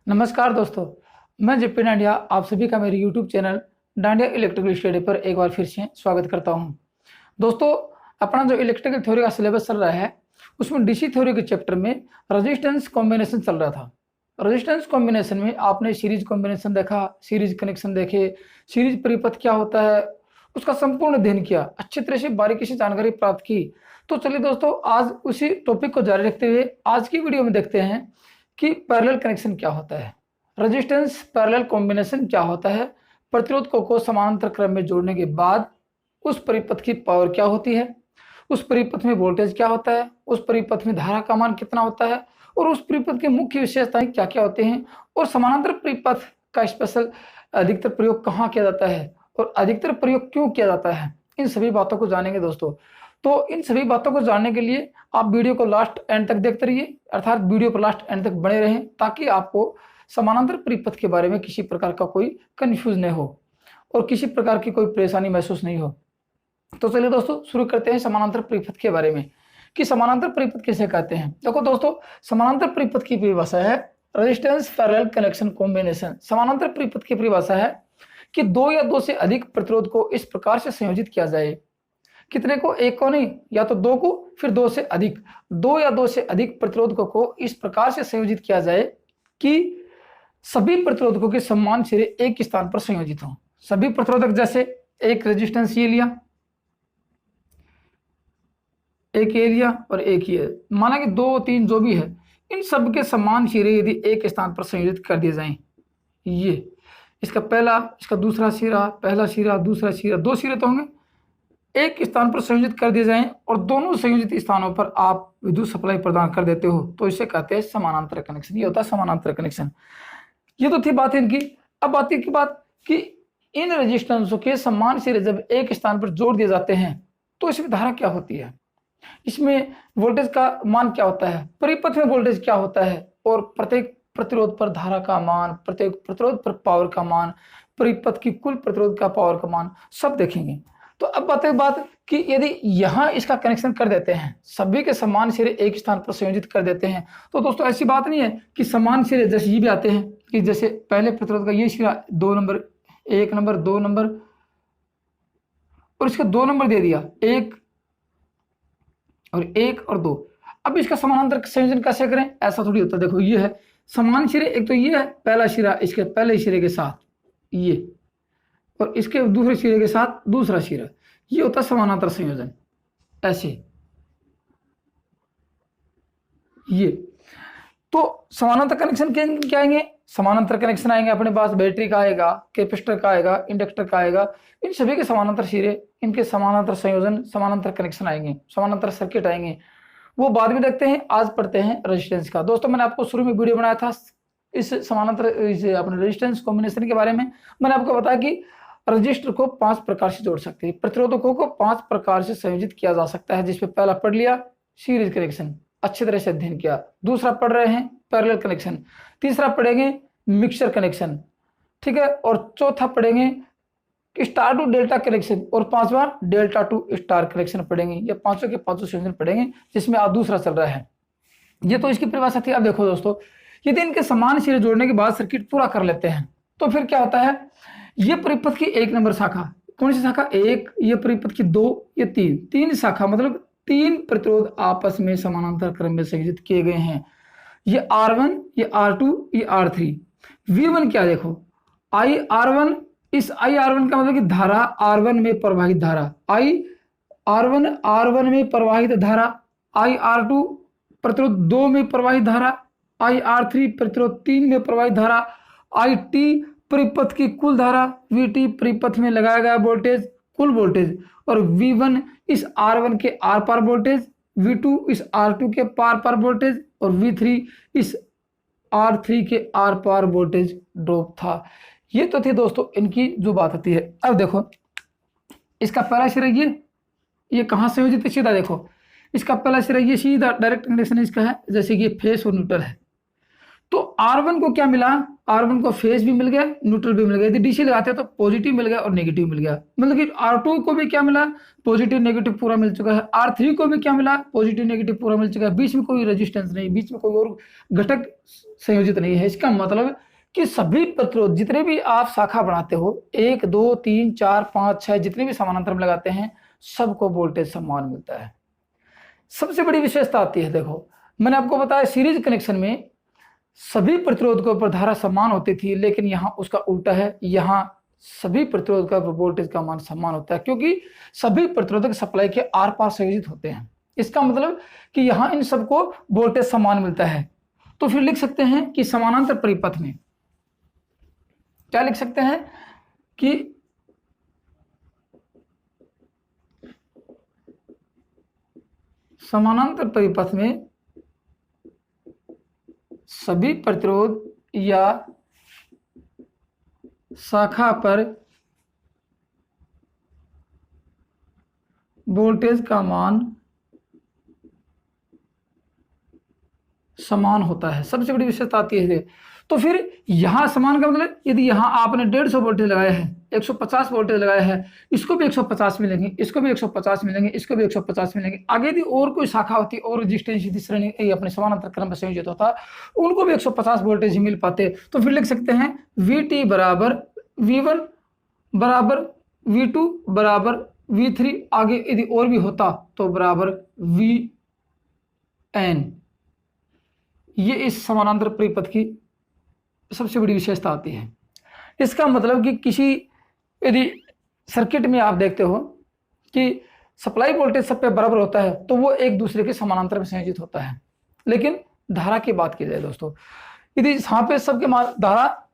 नमस्कार दोस्तों, मैं जेपी डांडिया आप सभी का मेरे YouTube channel dandiya electrical study पर एक बार फिर से स्वागत करता हूं। दोस्तों, अपना जो इलेक्ट्रिकल थ्योरी का सिलेबस चल रहा है उसमें डीसी थ्योरी के चैप्टर में रेजिस्टेंस कॉम्बिनेशन चल रहा था। रेजिस्टेंस कॉम्बिनेशन में आपने सीरीज कॉम्बिनेशन देखा, सीरीज कनेक्शन देखे, सीरीज परिपथ क्या होता है उसका संपूर्ण अध्ययन किया, अच्छी तरह से बारीकी से जानकारी प्राप्त की। तो चलिए दोस्तों, आज उसी टॉपिक को जारी रखते हुए आज की वीडियो में देखते हैं कि पैरेलल कनेक्शन क्या होता है, रेजिस्टेंस पैरेलल कॉम्बिनेशन क्या होता है, प्रतिरोधकों को समानांतर क्रम में जोड़ने के बाद उस परिपथ की पावर क्या होती है, उस परिपथ में वोल्टेज क्या होता है, उस परिपथ में धारा का मान कितना होता है और उस परिपथ की मुख्य विशेषताएं क्या क्या होती हैं और समानांतर परिपथ का स्पेशल अधिकतर प्रयोग कहाँ किया जाता है और अधिकतर प्रयोग क्यों किया जाता है, इन सभी बातों को जानेंगे दोस्तों। तो इन सभी बातों को जानने के लिए आप वीडियो को लास्ट एंड तक देखते रहिए, अर्थात वीडियो पर लास्ट एंड तक बने रहें ताकि आपको समानांतर परिपथ के बारे में किसी प्रकार का कोई कंफ्यूज नहीं हो और किसी प्रकार की कोई परेशानी महसूस नहीं हो। तो चलिए दोस्तों, शुरू करते हैं समानांतर परिपथ के बारे में कि समानांतर परिपथ किसे कहते हैं। देखो दोस्तों, समानांतर परिपथ की परिभाषा है रेजिस्टेंस पैरेलल कनेक्शन कॉम्बिनेशन। समानांतर परिपथ की परिभाषा है कि दो या दो से अधिक प्रतिरोध को इस प्रकार से संयोजित किया जाए, कितने को, एक को नहीं, या तो दो को, फिर दो से अधिक, दो या दो से अधिक प्रतिरोधकों को इस प्रकार से संयोजित किया जाए कि सभी प्रतिरोधकों के समान सिरे एक स्थान पर संयोजित हों। सभी प्रतिरोधक, जैसे एक रेजिस्टेंस ये लिया, एक ये लिया और एक ये, माना कि दो तीन जो भी है, इन सब के समान सिरे यदि एक स्थान पर संयोजित कर दिए जाएं, ये इसका पहला, इसका दूसरा सिरा, पहला सिरा, दूसरा सिरा, दो सिरे तो होंगे, एक स्थान पर संयोजित कर दिए जाएं और दोनों संयोजित स्थानों पर आप विद्युत सप्लाई प्रदान कर देते हो, तो इसे कहते हैं समानांतर कनेक्शन। ये होता है समानांतर कनेक्शन। ये तो थी बात इनकी। अब आती की बात कि इन रेजिस्टेंसों के समान सिरे जब एक स्थान पर जोड़ दिए जाते हैं तो इसमें धारा क्या होती है, इसमें वोल्टेज का मान क्या होता है, परिपथ में वोल्टेज क्या होता है और प्रत्येक प्रतिरोध पर धारा का मान, प्रत्येक प्रतिरोध पर पावर का मान, परिपथ की कुल प्रतिरोध का पावर का मान, सब देखेंगे। तो अब बात कि यदि यहाँ इसका कनेक्शन कर देते हैं, सभी के समान सिरे एक स्थान पर संयोजित कर देते हैं, तो दोस्तों ऐसी बात नहीं है कि समान सिरे जैसे ये भी आते हैं कि जैसे पहले प्रतिरोध का ये सिरा 2 नंबर, 1 नंबर, 2 नंबर और इसका 2 नंबर दे दिया, 1 और 1 और 2। अब इसका समानांतर संयोजन कैसे करें, ऐसा थोड़ी होता। देखो ये है समान सिरे, एक तो ये है पहला सिरा इसके पहले सिरे के साथ ये, और इसके दूसरे सिरे के साथ दूसरा सिरा, ये होता है समानांतर संयोजन। ऐसे ये तो समानांतर कनेक्शन क्या आएंगे, समानांतर कनेक्शन आएंगे अपने पास, बैटरी का आएगा, कैपेसिटर का आएगा, इंडक्टर का आएगा, इन सभी के समानांतर सिरे, इनके समानांतर संयोजन, समानांतर कनेक्शन आएंगे, समानांतर सर्किट आएंगे, वो बाद में देखते हैं। आज पढ़ते हैं रेजिस्टेंस का। दोस्तों, मैंने आपको शुरू में वीडियो बनाया था इस समानांतर अपने रेजिस्टेंस कॉम्बिनेशन के बारे में। मैंने आपको बताया कि रजिस्टर को 5 प्रकार से जोड़ सकते हैं, प्रतिरोधकों को 5 प्रकार से संयोजित किया जा सकता है, जिसमें पहला पढ़ लिया सीरीज कनेक्शन, अच्छी तरह से अध्ययन किया। दूसरा पढ़ रहे हैं पैरेलल कनेक्शन, तीसरा पढ़ेंगे मिक्सर कनेक्शन, ठीक है, और चौथा पढ़ेंगे स्टार टू डेल्टा कनेक्शन और पांचवा डेल्टा टू स्टार कनेक्शन पढ़ेंगे। ये पांचों के पांचों संयोजन पढ़ेंगे, जिसमें आज दूसरा चल रहा है। ये तो इसकी परिभाषा थी। अब देखो दोस्तों, यदि इनके समान सिरे जोड़ने के बाद सर्किट पूरा कर लेते हैं तो फिर क्या होता है, ये परिपथ की 1 नंबर शाखा, कौन सी शाखा, 1, ये परिपथ की 2, ये 3 शाखा, मतलब 3 प्रतिरोध आपस में समानांतर क्रम में संयोजित किए गए हैं। ये R1, ये R2, ये R3। V1 क्या, देखो IR1, इस IR1 का मतलब कि धारा R1 में प्रवाहित धारा, R1 में प्रवाहित धारा, IR2 प्रतिरोध 2 में प्रवाहित धारा, IR3 प्रतिरोध 3 में प्रवाहित धारा, IT परिपथ की कुल धारा, VT परिपथ में लगाया गया वोल्टेज, कुल वोल्टेज, और V1 इस R1 के आर पार वोल्टेज, V2 इस R2 के पार पार वोल्टेज, और V3 इस R3 के आर पार वोल्टेज ड्रॉप था। ये तो थी दोस्तों इनकी जो बात होती है। अब देखो इसका पहला सिरा ये कहाँ संयोजित है, सीधा देखो इसका पहला सिरा ये सीधा डायरेक्ट कनेक्शन इसका है, जैसे कि फेस और न्यूट्रल है। तो R1 को क्या मिला, R1 को फेज भी मिल गया, न्यूट्रल भी मिल गया। यदि डीसी लगाते हैं तो पॉजिटिव मिल गया और नेगेटिव मिल गया, मतलब कि R2 को भी क्या मिला, पॉजिटिव नेगेटिव पूरा मिल चुका है। R3 को भी क्या मिला, पॉजिटिव नेगेटिव पूरा मिल चुका है। बीच में कोई रेजिस्टेंस नहीं, बीच में कोई और घटक संयोजित नहीं है। इसका मतलब कि सभी प्रतिरोध जितने भी आप शाखा बनाते हो, 1 2 3 4 5 6 जितने भी समानांतर में लगाते हैं, सबको वोल्टेज समान मिलता है। सबसे बड़ी विशेषता आती है, देखो मैंने आपको बताया सीरीज कनेक्शन में सभी प्रतिरोध के ऊपर धारा समान होती थी, लेकिन यहां उसका उल्टा है। यहां सभी प्रतिरोध का वोल्टेज का मान समान होता है, क्योंकि सभी प्रतिरोधक सप्लाई के आर पार संयोजित होते हैं। इसका मतलब कि यहां इन सबको वोल्टेज समान मिलता है। तो फिर लिख सकते हैं कि समानांतर परिपथ में क्या लिख सकते हैं कि समानांतर परिपथ में सभी प्रतिरोध या शाखा पर वोल्टेज का मान समान होता है। सबसे बड़ी विशेषता आती है। तो फिर यहां समान का मतलब, यदि यहां आपने 150 वोल्टेज लगाया है, 150 वोल्टेज लगाया है, इसको भी 150 मिलेंगे, इसको भी 150 मिलेंगे, इसको भी 150 मिलेंगे। आगे यदि और कोई शाखा होती और रेजिस्टेंस यदि श्रेणी अपने समानांतर क्रम में संयोजित होता, उनको भी 150 वोल्टेज ही मिल पाते। तो फिर लिख सकते हैं VT बराबर V1 बराबर V2 बराबर V3, आगे यदि और भी होता तो बराबर VN। ये इस समानांतर परिपथ की सबसे बड़ी विशेषता आती है। इसका मतलब कि किसी यदि सर्किट में आप देखते हो कि सप्लाई वोल्टेज सब पे बराबर होता है, तो वो एक दूसरे के समानांतर में संयोजित होता है। लेकिन धारा की बात की जाए दोस्तों, यदि यहाँ पे सबके धारा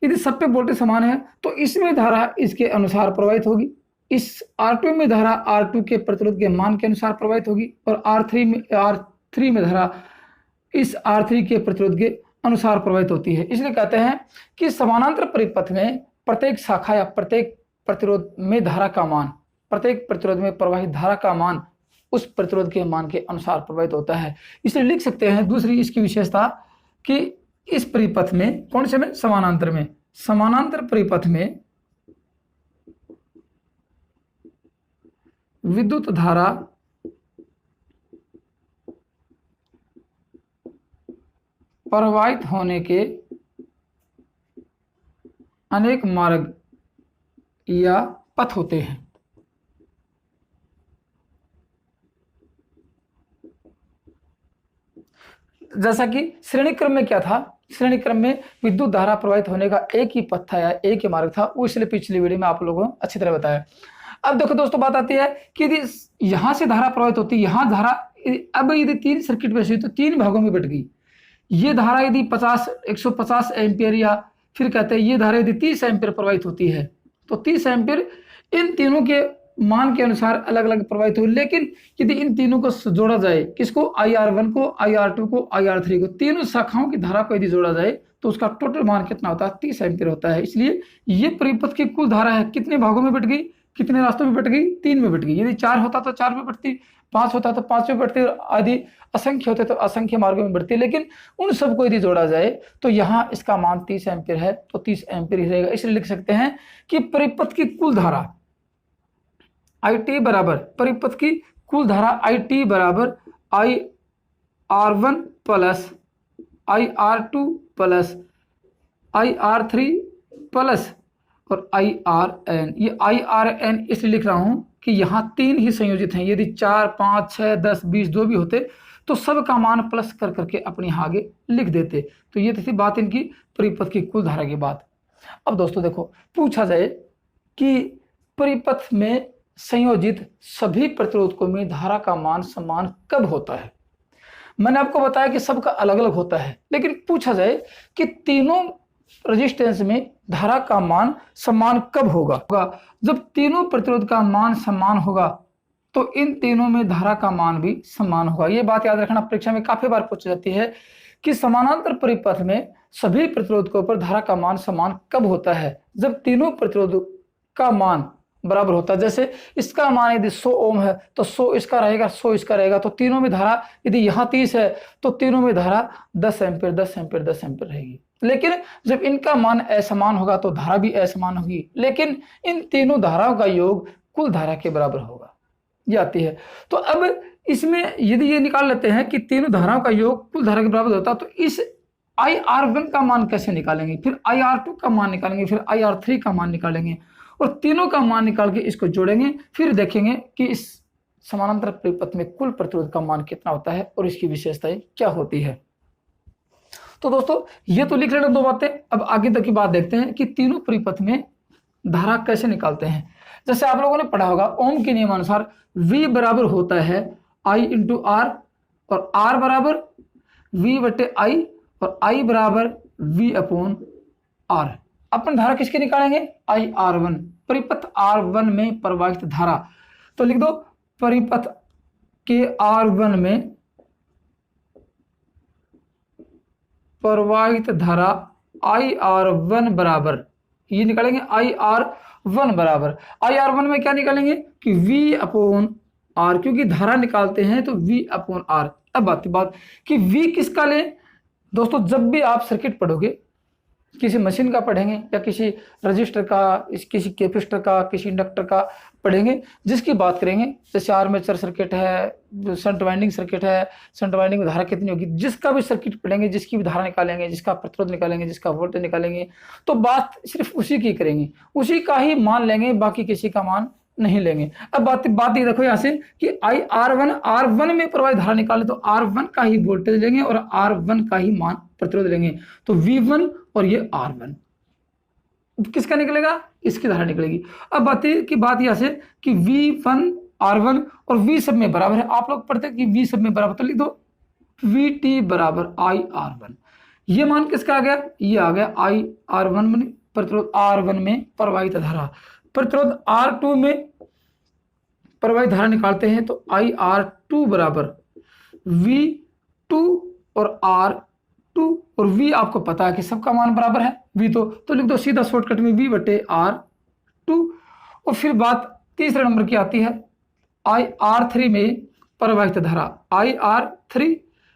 यदि सब पे वोल्टेज समान है, तो इसमें धारा इसके अनुसार प्रवाहित होगी, इस R2 में धारा R2 के प्रतिरोध के मान के अनुसार प्रवाहित होगी, और R3 में धारा इस R3 के प्रतिरोध के अनुसार प्रवाहित होती है। इसलिए कहते हैं कि समानांतर परिपथ में प्रत्येक शाखा या प्रत्येक प्रतिरोध में धारा का मान, प्रत्येक प्रतिरोध में प्रवाहित धारा का मान उस प्रतिरोध के मान के अनुसार प्रवाहित होता है। इसलिए लिख सकते हैं दूसरी इसकी विशेषता कि इस परिपथ में, कौन से में, समानांतर में, समानांतर परिपथ में विद्युत धारा प्रवाहित होने के अनेक मार्ग या पथ होते हैं। जैसा कि श्रेणी क्रम में क्या था, श्रेणी क्रम में विद्युत धारा प्रवाहित होने का एक ही पथ था या एक ही मार्ग था, वो इसलिए पिछली वीडियो में आप लोगों को अच्छी तरह बताया। अब देखो दोस्तों, बात आती है कि यदि यहां से धारा प्रवाहित होती, यहां धारा, अब यदि 3 सर्किट में हुई तो 3 भागों में बट गई। ये धारा यदि 150 एम्पियर, या फिर कहते हैं ये धारा यदि 30 एम्पियर प्रवाहित होती है, तो 30 एम्पियर इन तीनों के मान के अनुसार अलग अलग प्रवाहित हो। लेकिन यदि इन तीनों को जोड़ा जाए, किसको, IR1 को, IR2 को, IR3 को, तीनों शाखाओं की धारा को यदि जोड़ा जाए, तो उसका टोटल मान कितना होता है, 30 एम्पियर होता है। इसलिए ये परिपथ की कुल धारा है, कितने भागों में बट गई, कितने रास्तों में बट गई, 3 में बट गई। यदि 4 होता तो 4 में बटती, 5 होता तो 5 में बढ़ती, आदि असंख्य होते तो असंख्य मार्गों में बढ़ती। लेकिन उन सबको यदि जोड़ा जाए तो यहाँ इसका मान 30 एम्पियर है, तो 30 एम्पियर ही रहेगा। इसलिए लिख सकते हैं कि परिपथ की कुल धारा IT बराबर, परिपथ की कुल धारा IT बराबर IR1 plus IR2 plus IR3 plus और IRN। ये IRN इसलिए लिख रहा हूं कि यहां 3 ही संयोजित हैं। यदि 4 5 6 10 20 जो भी होते तो सब का मान प्लस कर करके अपने आगे लिख देते। तो ये थी बात इनकी परिपथ की कुल धारा की बात। अब दोस्तों देखो, पूछा जाए कि परिपथ में संयोजित सभी प्रतिरोधकों में धारा का मान समान कब होता है। मैंने आपको बताया कि सबका अलग अलग होता है, लेकिन पूछा जाए कि तीनों रेजिस्टेंस में धारा का मान समान कब होगा। जब तीनों प्रतिरोध का मान समान होगा तो इन तीनों में धारा का मान भी समान होगा। ये बात याद रखना, परीक्षा में काफी बार पूछी जाती है कि समानांतर परिपथ में सभी प्रतिरोधकों पर धारा का मान समान कब होता है। जब तीनों प्रतिरोध का मान बराबर होता है। जैसे इसका मान यदि 100 ओम है तो 100 इसका रहेगा, 100 इसका रहेगा, तो तीनों में धारा यदि यहाँ 30 है तो तीनों में धारा 10 एम्पीयर 10 एम्पीयर 10 एम्पीयर रहेगी। लेकिन जब इनका मान असमान होगा तो धारा भी असमान होगी, लेकिन इन तीनों धाराओं का योग कुल धारा के बराबर होगा, ये आती है। तो अब इसमें यदि ये निकाल लेते हैं कि तीनों धाराओं का योग कुल धारा के बराबर होता है, तो इस IR1 का मान कैसे निकालेंगे, फिर IR2 का मान निकालेंगे, फिर IR3 का मान निकालेंगे और तीनों का मान निकाल के इसको जोड़ेंगे, फिर देखेंगे कि इस समानांतर परिपथ में कुल प्रतिरोध का मान कितना होता है और इसकी विशेषताएं क्या होती है। तो दोस्तों ये तो लिख लेना दो बातें। अब आगे तक की बात देखते हैं कि तीनों परिपथ में धारा कैसे निकालते हैं। जैसे आप लोगों ने पढ़ा होगा ओम के नियमानुसार V बराबर होता है I इंटू R और R बराबर V बटे I और I बराबर V अपॉन R। अपन धारा किसकी निकालेंगे, IR1, परिपथ R1 में प्रवाहित धारा। तो लिख दो परिपथ के R1 में प्रवाहित धारा IR1 बराबर, ये निकालेंगे IR1 बराबर, IR1 में क्या निकालेंगे कि V अपॉन R, क्योंकि धारा निकालते हैं तो V अपॉन R। अब बात कि V किसका लें दोस्तों, जब भी आप सर्किट पढ़ोगे, किसी मशीन का पढ़ेंगे या किसी रजिस्टर का, किसी कैपेसिटर का, किसी इंडक्टर का पढ़ेंगे, जिसकी बात करेंगे, जैसे आर्मेचर सर्किट है, शंट वाइंडिंग सर्किट है, शंट वाइंडिंग में धारा कितनी होगी, जिसका भी सर्किट पढ़ेंगे, जिसकी भी धारा निकालेंगे, जिसका प्रतिरोध निकालेंगे, जिसका वोल्टेज निकालेंगे, तो बात सिर्फ उसी की करेंगे, उसी का ही मान लेंगे, बाकी किसी का मान नहीं लेंगे। अब बात ये देखो यहाँ से कि R1 में प्रवाहित धारा निकाले तो R1 का ही वोल्टेज लेंगे और R1 का ही मान प्रतिरोध लेंगे, तो V1 और ये R1 किसका निकलेगा, इसकी धारा निकलेगी। अब बात यहाँ से कि V1 R1 और V सब में बराबर है, आप लोग पढ़ते हैं कि V सब में बराबर, तो लिख दो VT बराबर IR1। ये मान किसका आ गया, ये आ गया IR1 में प्रतिरोध R1 में प्रवाहित धारा। प्रतिरोध R2 में प्रवाहित धारा निकालते हैं तो IR2 बराबर V2 और R2, और V आपको पता है कि सबका मान बराबर है V, तो लिख दो सीधा शॉर्टकट में V बटे R2। और फिर बात तीसरे नंबर की आती है IR3 में प्रवाहित धारा, IR3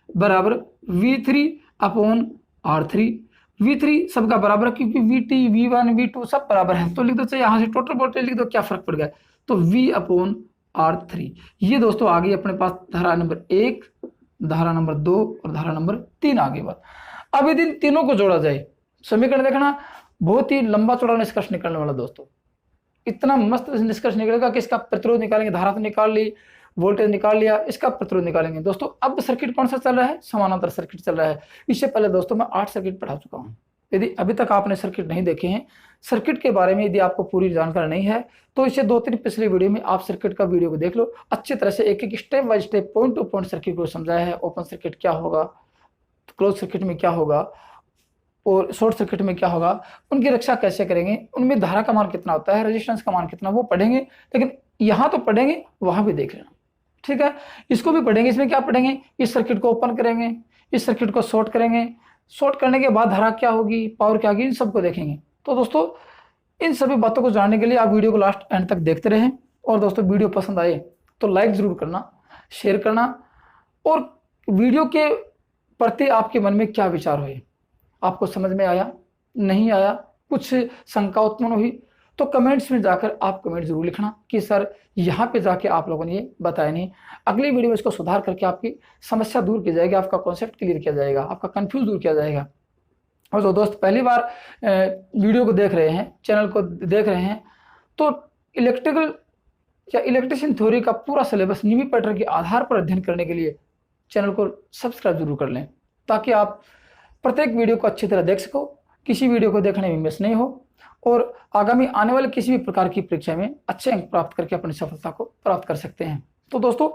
बराबर V3 अपॉन R3। V3 सबका बराबर क्योंकि VT V1 V2 सब बराबर है, तो लिख दो, चाहे यहाँ से टोटल वोल्टेज लिख दो, क्या फर्क पड़ गया, तो V अपॉन R3। ये दोस्तों आ गई अपने पास धारा नंबर 1, धारा नंबर 2 और धारा नंबर 3 आ गई बात। अब यदि इन तीनों को जोड़ा जाए, समीकरण देखना बहुत ही लंबा चौड़ा निष्कर्ष निकलने वाला दोस्तों, इतना मस्त निष्कर्ष निकलेगा कि इसका प्रतिरोध निकालेंगे, धारा तो निकाल ली, वोल्टेज निकाल लिया, इसका प्रतिरोध निकालेंगे। दोस्तों अब सर्किट कौन सा चल रहा है, समानांतर सर्किट चल रहा है। इससे पहले दोस्तों मैं 8 सर्किट पढ़ा चुका हूं। यदि अभी तक आपने सर्किट नहीं देखे हैं, सर्किट के बारे में यदि आपको पूरी जानकारी नहीं है, तो इसे 2-3 पिछले वीडियो में आप सर्किट का वीडियो को देख लो, अच्छी तरह से एक एक step by step point two point circuit को समझाया है। ओपन सर्किट क्या होगा, क्लोज सर्किट में क्या होगा और शॉर्ट सर्किट में क्या होगा, उनकी रक्षा कैसे करेंगे, उनमें धारा का मान कितना होता है, रेजिस्टेंस का मान कितना, वो पढ़ेंगे। लेकिन यहाँ तो पढ़ेंगे, वहां भी देख लेना, ठीक है। इसको भी पढ़ेंगे। इसमें क्या पढ़ेंगे, इस सर्किट को ओपन करेंगे, इस सर्किट को शॉर्ट करेंगे, शॉर्ट करने के बाद धारा क्या होगी, पावर क्या होगी, इन सबको देखेंगे। तो दोस्तों इन सभी बातों को जानने के लिए आप वीडियो को लास्ट एंड तक देखते रहें। और दोस्तों वीडियो पसंद आए तो लाइक जरूर करना, शेयर करना, और वीडियो के प्रति आपके मन में क्या विचार हुए, आपको समझ में आया, नहीं आया, कुछ शंका उत्पन्न हुई, तो कमेंट्स में जाकर आप कमेंट जरूर लिखना कि सर यहाँ पे जाके आप लोगों ने ये बताया नहीं। अगली वीडियो में इसको सुधार करके आपकी समस्या दूर की जाएगी, आपका कॉन्सेप्ट क्लियर किया जाएगा, आपका कंफ्यूज दूर किया जाएगा। और जो दोस्त पहली बार वीडियो को देख रहे हैं, चैनल को देख रहे हैं, तो इलेक्ट्रिकल या इलेक्ट्रिशियन थ्योरी का पूरा सिलेबस नियमी पैटर्न के आधार पर अध्ययन करने के लिए चैनल को सब्सक्राइब जरूर कर लें, ताकि आप प्रत्येक वीडियो को अच्छी तरह देख सको, किसी वीडियो को देखने में मिस नहीं हो, और आगामी आने वाले किसी भी प्रकार की परीक्षा में अच्छे अंक प्राप्त करके अपनी सफलता को प्राप्त कर सकते हैं। तो दोस्तों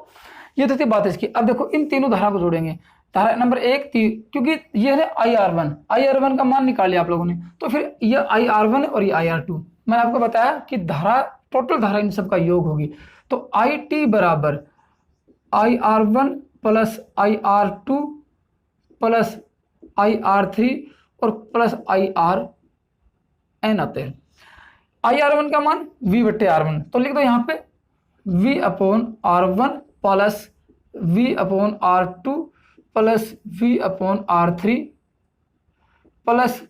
ये तो थी बात इसकी। अब देखो इन तीनों धारा को जोड़ेंगे। धारा नंबर 1 थी, क्योंकि ये है IR1 का मान निकाल लिया आप लोगों ने, तो फिर ये IR1 और ये IR2। मैंने आपको बताया कि धारा, टोटल धारा इन सब का योग होगी, तो IT बराबर IR1 plus IR2 plus IR3 और प्लस IRN आते हैं। आई आर वन का मान V बट्टे R1, तो लिख दो यहाँ पे V upon R1 plus V upon R2 plus V upon R3 plus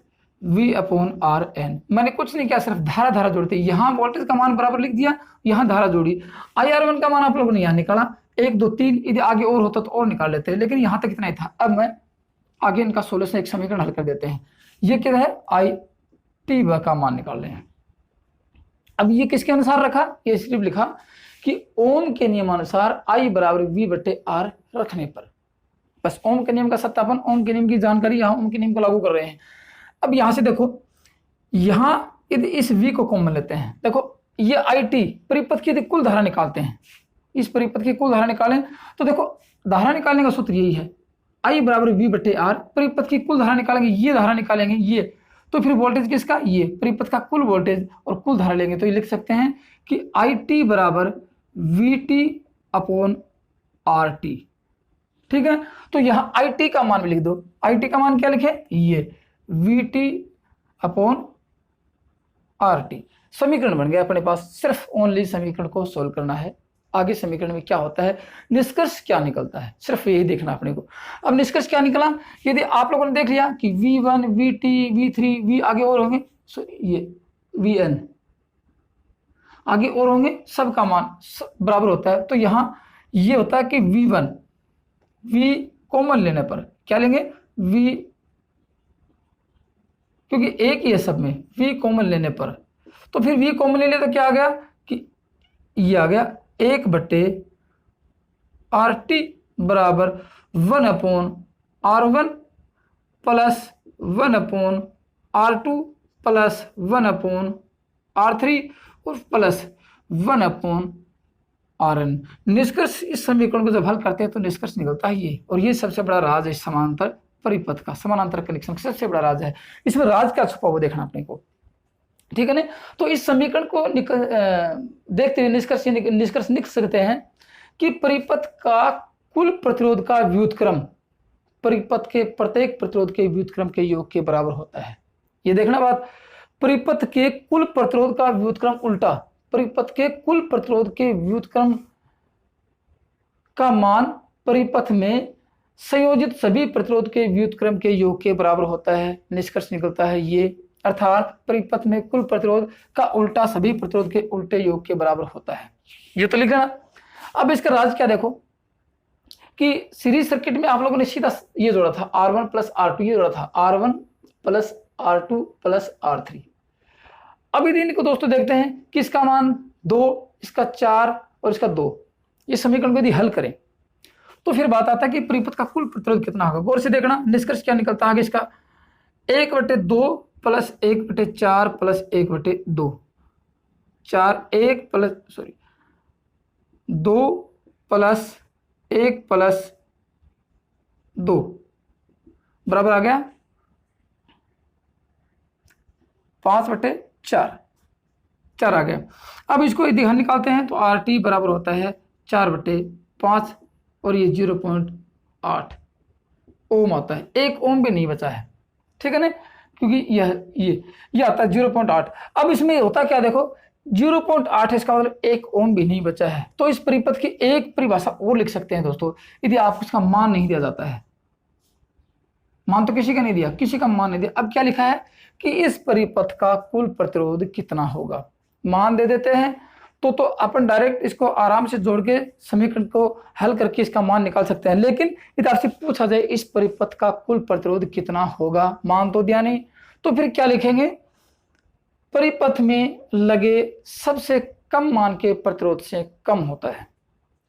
V upon RN। मैंने कुछ नहीं किया, सिर्फ धारा धारा जोड़ती, यहाँ वोल्टेज का मान बराबर लिख दिया, यहाँ धारा जोड़ी। IR1 का मान आप लोगों ने यहाँ निकाला, 1 2 3, यदि आगे और होता तो और निकाल लेते हैं, लेकिन यहाँ तक इतना ही था। अब मैं आगे इनका सोल्यूशन, एक समीकरण हल कर देते हैं। ये क्या है, IT का मान निकाल रहे हैं। अब ये किसके अनुसार रखा, ये सिर्फ लिखा कि ओम के नियमानुसार I बराबर V बट्टे R रखने पर, बस ओम के नियम का सत्यापन, ओम के नियम की जानकारी, यहाँ ओम के नियम को लागू कर रहे हैं। अब यहां से देखो, यहां यदि इस V को कॉमन लेते हैं, देखो ये IT परिपथ की यदि कुल धारा निकालते हैं, इस परिपथ की कुल धारा निकालें तो देखो धारा निकालने का सूत्र यही है, I बराबर V बट्टे R। परिपथ की कुल धारा निकालेंगे, ये धारा निकालेंगे ये, तो फिर वोल्टेज किसका, ये परिपथ का कुल वोल्टेज और कुल धारा लेंगे, तो ये लिख सकते हैं कि IT बराबर VT अपॉन RT। ठीक है, तो यहां IT का मान भी लिख दो। IT का मान क्या लिखे, ये VT अपॉन RT। समीकरण बन गया अपने पास, सिर्फ ओनली समीकरण को सोल्व करना है। आगे समीकरण में क्या होता है, निष्कर्ष क्या निकलता है, सिर्फ यही देखना अपने को। अब निष्कर्ष क्या निकला, यदि आप लोगों ने देख लिया कि V1 VT V3 V आगे और होंगे, ये VN आगे और होंगे, सबका मान बराबर होता है, तो यहां ये होता है कि V1 V कॉमन लेने पर क्या लेंगे, V, क्योंकि एक ही है सब में, V कॉमन लेने पर, तो फिर V कॉमन ले तो क्या आ गया कि ये आ गया 1 बट्टे RT बराबर 1 upon R1 plus 1 upon R2 plus 1 upon R3 और प्लस 1 अपॉन RN। निष्कर्ष, इस समीकरण को जब हल करते हैं तो निष्कर्ष निकलता है ये, और ये सबसे बड़ा राज है समानांतर परिपथ का, समानांतर कनेक्शन का सबसे बड़ा राज है। इसमें राज क्या छुपा वो देखना अपने को, ठीक है ना। तो इस समीकरण को देखते हुए निष्कर्ष निकल सकते हैं कि परिपथ का कुल प्रतिरोध का व्युत्क्रम परिपथ के प्रत्येक प्रतिरोध के व्युत्क्रम के योग के बराबर होता है। ये देखना बात, परिपथ के कुल प्रतिरोध का व्युत्क्रम उल्टा, परिपथ के कुल प्रतिरोध के व्युत्क्रम का मान परिपथ में संयोजित सभी प्रतिरोध के व्युत्क्रम के योग के बराबर होता है। निष्कर्ष निकलता है ये, अर्थात परिपथ में कुल प्रतिरोध का उल्टा सभी प्रतिरोध के उल्टे योग के बराबर होता है। ये तो लिखना। अब इसका राज क्या देखो कि सीरीज सर्किट में आप लोगों ने सीधा ये जोड़ा था R1 प्लस R2, ये जोड़ा था R1 plus R2 plus R3। अब यदि इनको दोस्तों देखते हैं कि इसका मान 2, इसका 4 और इसका 2, ये समीकरण को यदि हल करें तो फिर बात आता है कि परिपथ का कुल प्रतिरोध कितना होगा। गौर से देखना, निष्कर्ष क्या निकलता है इसका, 1/2 प्लस 1/4 प्लस 1/2, 2 प्लस 1 प्लस 2 बराबर आ गया 5/4 आ गया। अब इसको यदि हम निकालते हैं तो RT बराबर होता है 4/5 और ये 0.8 ओम आता है, 1 ओम भी नहीं बचा है, ठीक है ना, क्योंकि ये आता है 0.8। अब इसमें होता क्या देखो, 0.8 है, इसका मतलब 1 ओम भी नहीं बचा है। तो इस परिपथ की एक परिभाषा और लिख सकते हैं दोस्तों, यदि आपको इसका मान नहीं दिया जाता है, मान तो किसी का नहीं दिया, किसी का मान नहीं दिया, अब क्या लिखा है कि इस परिपथ का कुल प्रतिरोध कितना होगा, मान दे देते हैं तो अपन डायरेक्ट इसको आराम से जोड़ के समीकरण को हल करके इसका मान निकाल सकते हैं। लेकिन यदि आपसे पूछा जाए इस परिपथ का कुल प्रतिरोध कितना होगा, मान तो दिया नहीं, तो फिर क्या लिखेंगे, परिपथ में लगे सबसे कम मान के प्रतिरोध से कम होता है,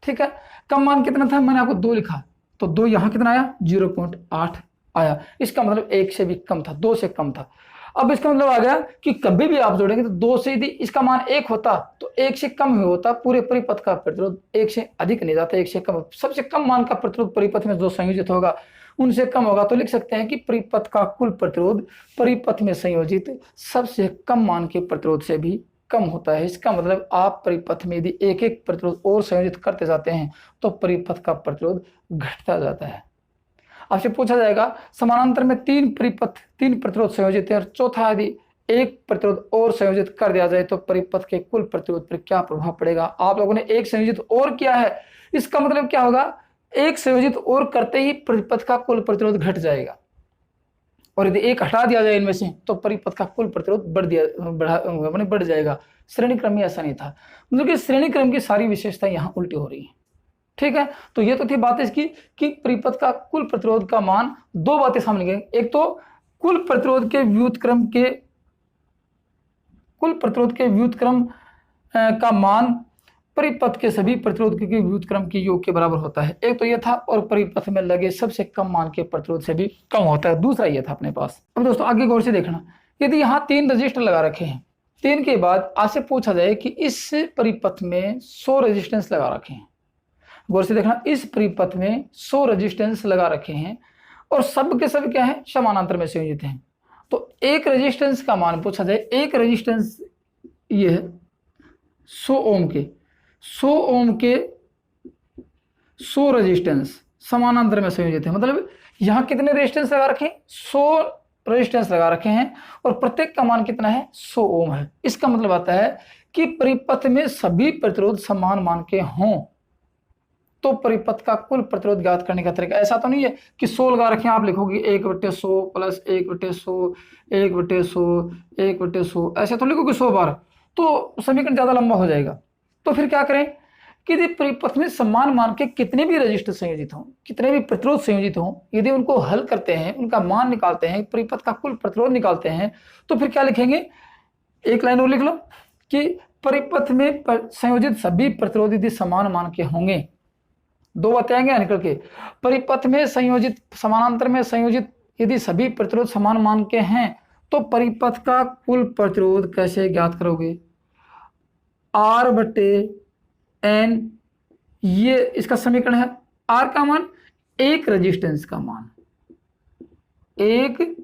ठीक है। कम मान कितना था, मैंने आपको 2 लिखा, तो 2 यहां कितना आया, 0.8 आया, इसका मतलब 1 से भी कम था, 2 से कम था। अब इसका मतलब आ गया कि कभी भी आप जोड़ेंगे तो 2 से यदि इसका मान 1 होता तो 1 से कम ही होता, पूरे परिपथ का प्रतिरोध 1 से अधिक नहीं जाता, 1 से कम। सबसे कम मान का प्रतिरोध परिपथ में जो संयोजित होगा उनसे कम होगा, तो लिख सकते हैं कि परिपथ का कुल प्रतिरोध परिपथ में संयोजित सबसे कम मान के प्रतिरोध से भी कम होता है। इसका मतलब आप परिपथ में यदि एक एक प्रतिरोध और संयोजित करते जाते हैं तो परिपथ का प्रतिरोध घटता जाता है। आपसे पूछा जाएगा समानांतर में 3 प्रतिरोध संयोजित है और चौथा यदि एक प्रतिरोध और संयोजित कर दिया जाए तो परिपथ के कुल प्रतिरोध पर क्या प्रभाव पड़ेगा। आप लोगों ने एक संयोजित और किया है, इसका मतलब क्या होगा, एक संयोजित और करते ही परिपथ का कुल प्रतिरोध घट जाएगा, और यदि एक हटा दिया जाए इनमें से तो परिपथ का कुल प्रतिरोध बढ़ जाएगा। श्रेणी क्रम में ऐसा नहीं था, मतलब कि श्रेणी क्रम की सारी विशेषताएं यहाँ उल्टी हो रही है। ठीक है, तो ये तो थी बात इसकी कि परिपथ का कुल प्रतिरोध का मान, दो बातें सामने गई, एक तो कुल प्रतिरोध के व्युत्क्रम का मान परिपथ के सभी प्रतिरोध के व्युत्क्रम के योग के बराबर होता है, एक तो ये था, और परिपथ में लगे सबसे कम मान के प्रतिरोध से भी कम होता है, दूसरा ये था अपने पास। अब दोस्तों आगे गौर से देखना, यदि यहाँ 3 रजिस्टर लगा रखे हैं, 3 के बाद आपसे पूछा जाए कि इस परिपथ में 100 रेजिस्टेंस लगा रखे हैं, गौर से देखना, इस परिपथ में 100 रेजिस्टेंस लगा रखे हैं और सब के सब क्या है, समानांतर में संयोजित हैं, तो एक रेजिस्टेंस का मान पूछा जाए, एक रेजिस्टेंस ये है 100 ओम के 100 रेजिस्टेंस समानांतर में संयोजित है, मतलब यहाँ कितने रेजिस्टेंस लगा रखे हैं, 100 रेजिस्टेंस लगा रखे हैं और प्रत्येक का मान कितना है, 100 ओम है। इसका मतलब आता है कि परिपथ में सभी प्रतिरोध समान मान के हों तो परिपथ का कुल प्रतिरोध ज्ञात करने का तरीका, ऐसा तो नहीं है कि 100 लगा रखे हैं, आप लिखोगे 1/100 प्लस 1/100 1/100 1/100, ऐसे तो लिखोगे 100 बार, तो समीकरण ज्यादा लंबा हो जाएगा। तो फिर क्या करें कि यदि परिपथ में समान मान के कितने भी रजिस्टर संयोजित हों, कितने भी प्रतिरोध संयोजित हों, यदि उनको हल करते हैं, उनका मान निकालते हैं, परिपथ का कुल प्रतिरोध निकालते हैं, तो फिर क्या लिखेंगे, एक लाइन और लिख लो कि परिपथ में संयोजित सभी प्रतिरोध यदि समान मान के होंगे, दो बातें आएंगे निकल के, परिपथ में संयोजित समानांतर में संयोजित यदि सभी प्रतिरोध समान मान के हैं तो परिपथ का कुल प्रतिरोध कैसे ज्ञात करोगे, R/N, ये इसका समीकरण है, R का मान एक रेजिस्टेंस का मान, एक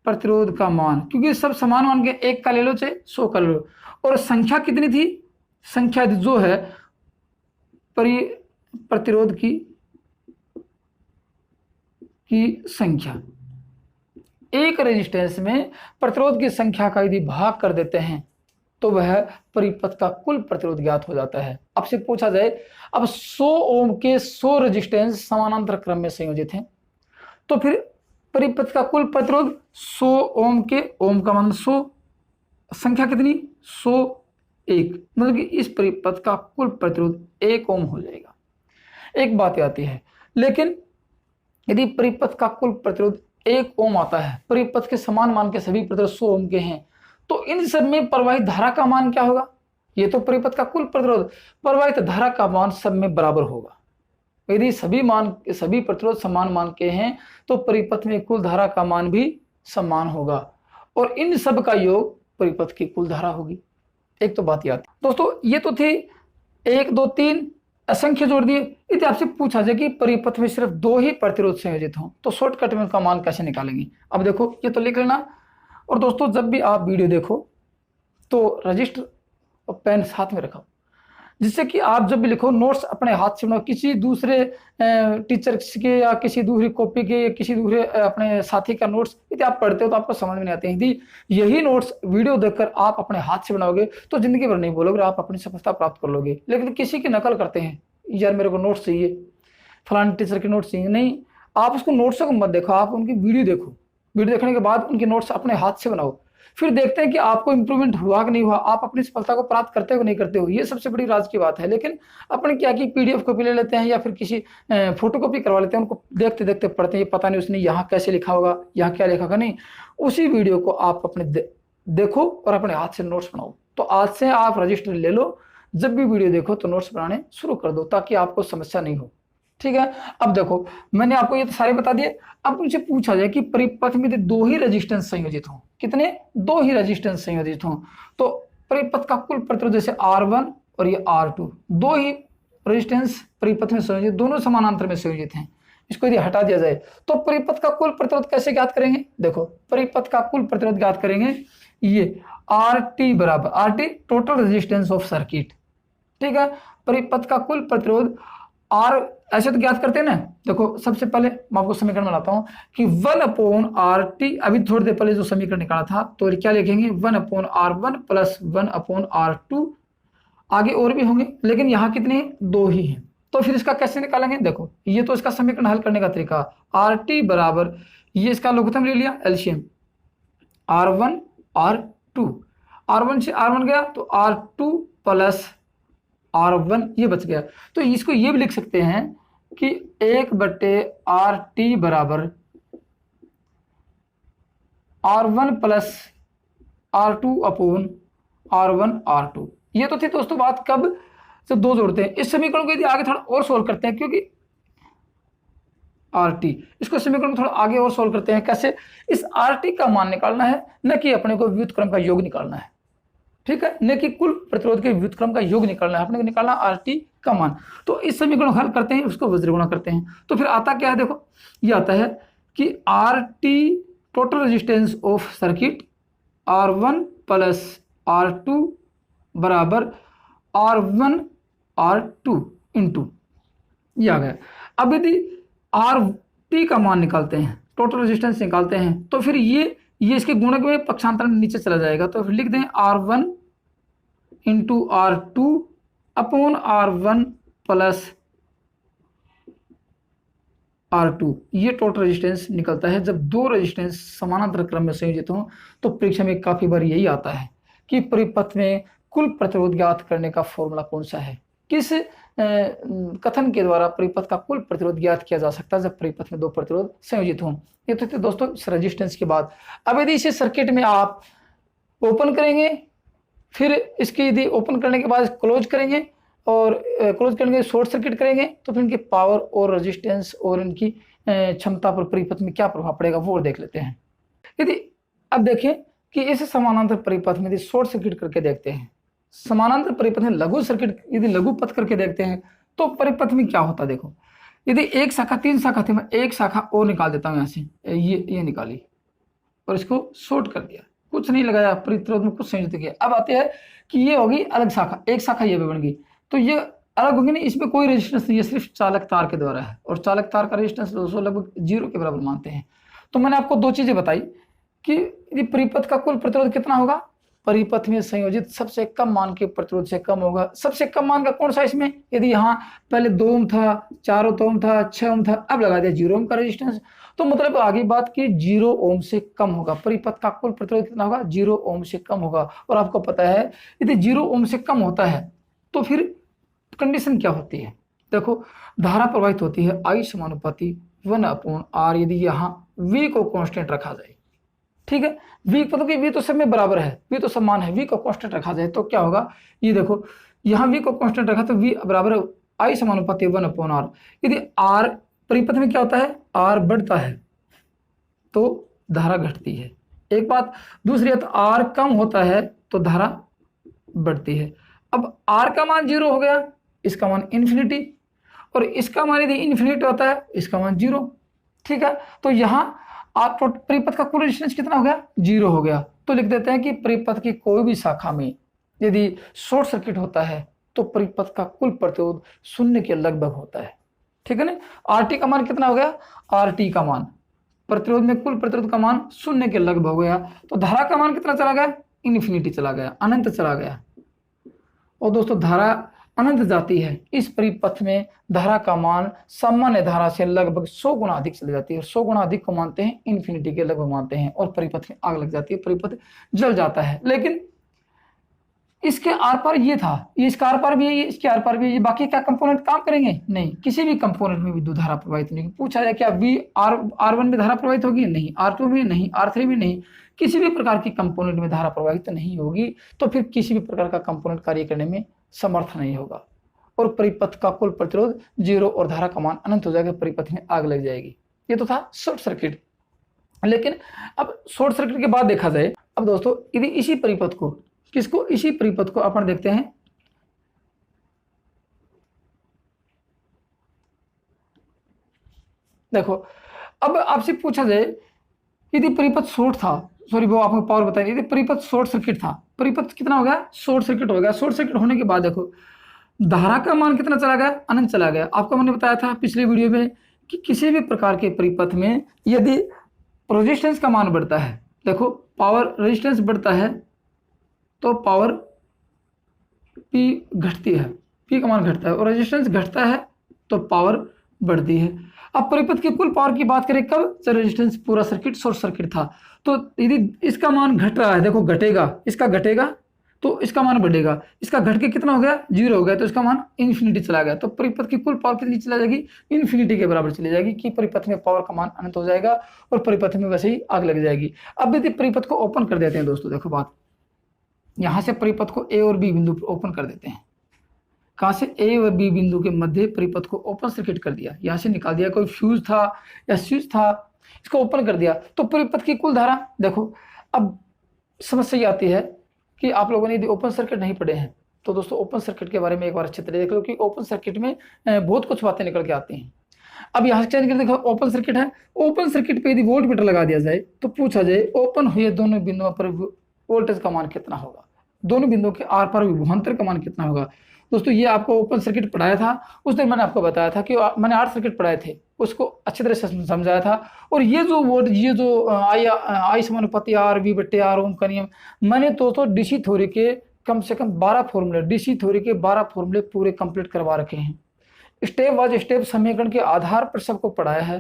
प्रतिरोध का मान, क्योंकि सब समान मान के, एक का ले लो चाहे 100 का ले लो, और संख्या कितनी थी, संख्या जो है प्रतिरोध की संख्या, एक रेजिस्टेंस में प्रतिरोध की संख्या का यदि भाग कर देते हैं तो वह परिपथ का कुल प्रतिरोध ज्ञात हो जाता है। आपसे पूछा जाए अब 100 ओम के 100 रेजिस्टेंस समानांतर क्रम में संयोजित हैं, तो फिर परिपथ का कुल प्रतिरोध 100 ओम के, ओम का मान 100, संख्या कितनी 101, मतलब कि इस परिपथ का कुल प्रतिरोध 1 ओम हो जाएगा। एक बात आती है, लेकिन यदि परिपथ का कुल प्रतिरोध 1 ओम आता है, परिपथ के समान मान के सभी प्रतिरोध 100 ओम के हैं, तो इन सब में प्रवाहित धारा का मान क्या होगा, ये तो परिपथ का कुल प्रतिरोध, प्रवाहित धारा का मान सब में बराबर होगा। यदि सभी प्रतिरोध समान मान के हैं तो परिपथ में कुल धारा का मान भी समान होगा और इन सब का योग परिपथ की कुल धारा होगी। एक तो बात याद दोस्तों, ये तो थी 1 2 3 असंख्य जोड़ दिए। यदि आपसे पूछा जाए कि परिपथ में सिर्फ 2 ही प्रतिरोध संयोजित हों तो शॉर्टकट में उनका मान कैसे निकालेंगे। अब देखो ये तो लिख लेना, और दोस्तों जब भी आप वीडियो देखो तो रजिस्टर और पेन साथ में रखो, जिससे कि आप जब भी लिखो नोट्स अपने हाथ से बनाओ, किसी दूसरे टीचर के या किसी दूसरी कॉपी के या किसी दूसरे अपने साथी का नोट्स यदि आप पढ़ते हो तो आपको समझ में नहीं आते हैं। यदि यही नोट्स वीडियो देखकर आप अपने हाथ से बनाओगे तो जिंदगी भर नहीं बोलोगे, आप अपनी सफलता प्राप्त कर लोगे। लेकिन किसी की नकल करते हैं, यार मेरे को नोट्स चाहिए, फलाने टीचर के नोट्स चाहिए, नहीं, आप उसको नोट्सों को मत देखो, आप उनकी वीडियो देखो, वीडियो देखने के बाद उनके नोट्स अपने हाथ से बनाओ, फिर देखते हैं कि आपको इंप्रूवमेंट हुआ कि नहीं हुआ, आप अपनी सफलता को प्राप्त करते हो नहीं करते हो। ये सबसे बड़ी राज की बात है। लेकिन अपने क्या कि पीडीएफ कॉपी ले लेते हैं या फिर किसी फोटोकॉपी करवा लेते हैं, उनको देखते देखते पढ़ते हैं, ये पता नहीं उसने यहाँ कैसे लिखा होगा, यहाँ क्या लिखा होगा, नहीं, उसी वीडियो को आप अपने देखो और अपने हाथ से नोट्स बनाओ। तो आज से आप रजिस्टर ले लो, जब भी वीडियो देखो तो नोट्स बनाने शुरू कर दो ताकि आपको समस्या नहीं हो। ठीक है, अब देखो मैंने आपको ये तो सारे बता दिए। अब उनसे पूछा जाए कि परिपथ में 2 ही रेजिस्टेंस संयोजित हों, कितने, 2 ही रेजिस्टेंस संयोजित हों, तो परिपथ का कुल प्रतिरोध जैसे R1 और ये R2, 2 ही रेजिस्टेंस परिपथ में संयोजित, दोनों समानांतर में संयोजित हैं, इसको यदि हटा दिया जाए तो परिपथ का कुल प्रतिरोध कैसे ज्ञात करेंगे। देखो परिपथ का कुल प्रतिरोध ज्ञात करेंगे, ये RT बराबर, RT total resistance of circuit, ठीक है, परिपथ का कुल प्रतिरोध आर ऐसे तो ज्ञात करते हैं ना। देखो सबसे पहले मैं आपको समीकरण बनाता हूं कि 1/RT, अभी थोड़ी देर पहले जो समीकरण निकाला था तो क्या लिखेंगे 1/R1 प्लस 1/R2। आगे और भी होंगे लेकिन यहाँ कितने, 2 ही हैं। तो फिर इसका कैसे निकालेंगे, देखो ये तो इसका समीकरण हल करने का तरीका, RT बराबर, ये इसका लघुत्तम ले लिया एलसीएम, R1 R2, R1 से R1 गया तो R2 प्लस R1 ये बच गया। तो इसको ये भी लिख सकते हैं कि 1/RT बराबर R1 plus R2 upon R1 R2। ये तो थी दोस्तों बात कब, जब दो जोड़ते हैं। इस समीकरण को यदि आगे थोड़ा और सोल्व करते हैं, क्योंकि RT, इसको समीकरण में थोड़ा आगे और सोल्व करते हैं। कैसे, इस RT का मान निकालना है, न कि अपने को व्युत्क्रम का योग निकालना है, ठीक है, न कि कुल प्रतिरोध के व्युत्क्रम का योग निकालना है, अपने को निकालना RT का मान। तो इस समीकरण को हल करते हैं, उसको वज्र गुणा करते हैं, तो फिर आता क्या है, देखो ये आता है कि RT total resistance of circuit R1 plus R2 बराबर R1 R2 इंटू, ये आ गया। अब यदि RT का मान निकालते हैं, टोटल रेजिस्टेंस निकालते हैं, तो फिर ये इसके गुणक में पक्षांतर में नीचे चला जाएगा, तो फिर लिख दें R1 into R2 upon R1 plus R2। ये टोटल रेजिस्टेंस निकलता है। जब दो रेजिस्टेंस समानांतर क्रम में संयोजित हों तो परीक्षा में काफी बार यही आता है कि परिपथ में कुल प्रतिरोध ज्ञात करने का फॉर्मूला कौन सा है, किस कथन के द्वारा परिपथ का कुल प्रतिरोध ज्ञात किया जा सकता है जब परिपथ में दो प्रतिरोध संयोजित हों। ये तो थे दोस्तों इस रेजिस्टेंस के बाद। अब यदि इसे सर्किट में आप ओपन करेंगे, फिर इसकी यदि ओपन करने के बाद क्लोज करेंगे और क्लोज करने के शॉर्ट सर्किट करेंगे, तो फिर इनके पावर और रेजिस्टेंस और इनकी क्षमता पर परिपथ में क्या प्रभाव पड़ेगा वो देख लेते हैं। यदि अब देखें कि इस समानांतर परिपथ में यदि शॉर्ट सर्किट करके देखते हैं, समानांतर परिपथ में लघु सर्किट यदि लघु पथ करके देखते हैं तो परिपथ में क्या होता है। देखो यदि एक शाखा, 3 शाखा थी, मैं एक शाखा और निकाल देता हूं, यहां से ये निकाली और इसको शॉर्ट कर दिया, कुछ नहीं लगाया, प्रतिरोध में कुछ संयोजित किया। अब आते हैं कि ये होगी अलग शाखा, एक शाखा ये भी बन गई, तो ये अलग होगी नहीं, इसमें कोई रेजिस्टेंस नहीं है, सिर्फ चालक तार के द्वारा है, और चालक तार का रेजिस्टेंस दोस्तों लगभग 0 के बराबर मानते हैं। तो मैंने आपको 2 चीजें बताई कि यदि परिपथ का कुल प्रतिरोध कितना होगा, परिपथ में संयोजित सबसे कम मान के प्रतिरोध से कम होगा। सबसे कम मान का कौन सा इसमें, यदि यहाँ पहले 2 ओम था, 4 ओम था, 6 ओम था, अब लगा दिया 0 ओम का रेजिस्टेंस, तो मतलब आगे बात की 0 ओम से कम होगा, परिपथ का कुल प्रतिरोध कितना होगा, 0 ओम से कम होगा। और आपको पता है यदि 0 ओम से कम होता है तो फिर कंडीशन क्या होती है, देखो धारा प्रवाहित होती है I समानुपाती 1/R, यदि यहाँ V को कांस्टेंट रखा जाए, ठीक है, V मतलब कि V तो सब में बराबर है, V तो समान है, V को कांस्टेंट रखा जाए तो क्या होगा, ये देखो यहाँ V को कांस्टेंट रखा तो V बराबर I समानुपाती 1/R। यदि R परिपथ में क्या होता है, R बढ़ता है तो धारा घटती है, एक बात। दूसरी बात, R कम होता है तो धारा बढ़ती है। अब R का मान 0 हो गया, इसका मान इन्फिनिटी, और इसका मान यदि इन्फिनिटी होता है इसका मान 0, ठीक है। तो यहाँ आप परिपथ का कुल रेजिस्टेंस कितना हो गया, 0 हो गया। तो लिख देते हैं कि परिपथ की कोई भी शाखा में यदि शॉर्ट सर्किट होता है तो परिपथ का कुल प्रतिरोध 0 के लगभग होता है, ठीक है ना। RT का मान कितना हो गया, RT का मान प्रतिरोध में कुल प्रतिरोध का मान 0 के लगभग हो गया। तो धारा का मान कितना चला गया, इन्फिनिटी चला गया, अनंत चला गया। और दोस्तों धारा अनंत जाती है, इस परिपथ में धारा का मान सामान्य धारा से लगभग 100 गुना अधिक चली जाती है, 100 गुना अधिक को मानते हैं, इन्फिनिटी के लगभग मानते हैं, और परिपथ में आग लग जाती है, परिपथ जल जाता है। लेकिन इसके आर पार ये था, इसके आर पार भी है, इसके आर पार भी है, बाकी क्या कंपोनेंट काम करेंगे, नहीं, किसी भी कंपोनेंट में विद्युत धारा प्रवाहित नहीं। पूछा जाए क्या R1 में धारा प्रवाहित होगी, नहीं, R2 में नहीं, R3 में नहीं, किसी भी प्रकार की कंपोनेंट में धारा प्रवाहित नहीं होगी, तो फिर किसी भी प्रकार का कंपोनेंट कार्य करने में समर्थ नहीं होगा, और परिपथ का कुल प्रतिरोध 0 और धारा का मान अनंत हो जाएगा, परिपथ में आग लग जाएगी। ये तो था शॉर्ट सर्किट। लेकिन अब शॉर्ट सर्किट के बाद देखा जाए, अब दोस्तों यदि इसी परिपथ को, किसको, इसी परिपथ को अपन देखते हैं, देखो अब आपसे पूछा जाए यदि परिपथ शॉर्ट था, सॉरी वो आपको पावर बताइए, यदि परिपथ शॉर्ट सर्किट था, परिपथ कितना हो गया, शॉर्ट सर्किट हो गया। शॉर्ट सर्किट होने के बाद देखो धारा का मान कितना चला गया, अनंत चला गया। आपको मैंने बताया था पिछले वीडियो में कि किसी भी प्रकार के परिपथ में यदि रेजिस्टेंस का मान बढ़ता है, देखो पावर रेजिस्टेंस बढ़ता है तो पावर पी घटती है, पी का मान घटता है, और रेजिस्टेंस घटता है तो पावर बढ़ती है। अब परिपथ की कुल पावर की बात करें कब, जब रेजिस्टेंस पूरा सर्किट शॉर्ट सर्किट था। तो यदि इसका मान घट रहा है, देखो घटेगा, इसका घटेगा तो इसका मान बढ़ेगा, इसका घट के कितना हो गया, 0 हो गया, तो इसका मान इन्फिनिटी चला गया। तो परिपथ की कुल पावर कितनी चला जाएगी, इन्फिनिटी के बराबर चली जाएगी, कि परिपथ में पावर का मान अनंत हो जाएगा और परिपथ में वैसे ही आग लग जाएगी। अब यदि परिपथ को ओपन कर देते हैं दोस्तों, देखो बात, यहाँ से परिपथ को ए और बी बिंदु ओपन कर देते हैं। कहाँ से, ए और बी बिंदु के मध्य परिपथ को ओपन सर्किट कर दिया, यहाँ से निकाल दिया, कोई फ्यूज था या स्विच था, इसको ओपन कर दिया, तो परिपथ की कुल धारा देखो। अब समस्या ये आती है कि आप लोगों ने यदि ओपन सर्किट नहीं पढ़े हैं तो दोस्तों ओपन सर्किट के बारे में एक बार अच्छी तरह देख लो, कि ओपन सर्किट में बहुत कुछ बातें निकल के आती हैं। अब यहाँ से देखो ओपन सर्किट है, ओपन सर्किट पे यदि वोल्ट मीटर लगा दिया जाए तो पूछा जाए ओपन हुए दोनों बिंदुओं पर वोल्टेज का मान कितना होगा, दोनों बिंदुओं के आर पार विभवांतर का मान कितना होगा। दोस्तों ये आपको ओपन सर्किट पढ़ाया था, उस दिन मैंने आपको बताया था कि मैंने 8 सर्किट पढ़ाए थे, उसको अच्छी तरह से समझाया था। और ये जो वोल्ट, ये जो आई समानुपाती आर वी बट्टे आर ओम का नियम, मैंने दोस्तों डीसी थ्योरी के कम से कम 12 फॉर्मूले, डीसी थ्योरी के 12 फॉर्मूले पूरे कंप्लीट करवा रखे हैं। स्टेप बाय स्टेप समीकरण के आधार पर सबको पढ़ाया है,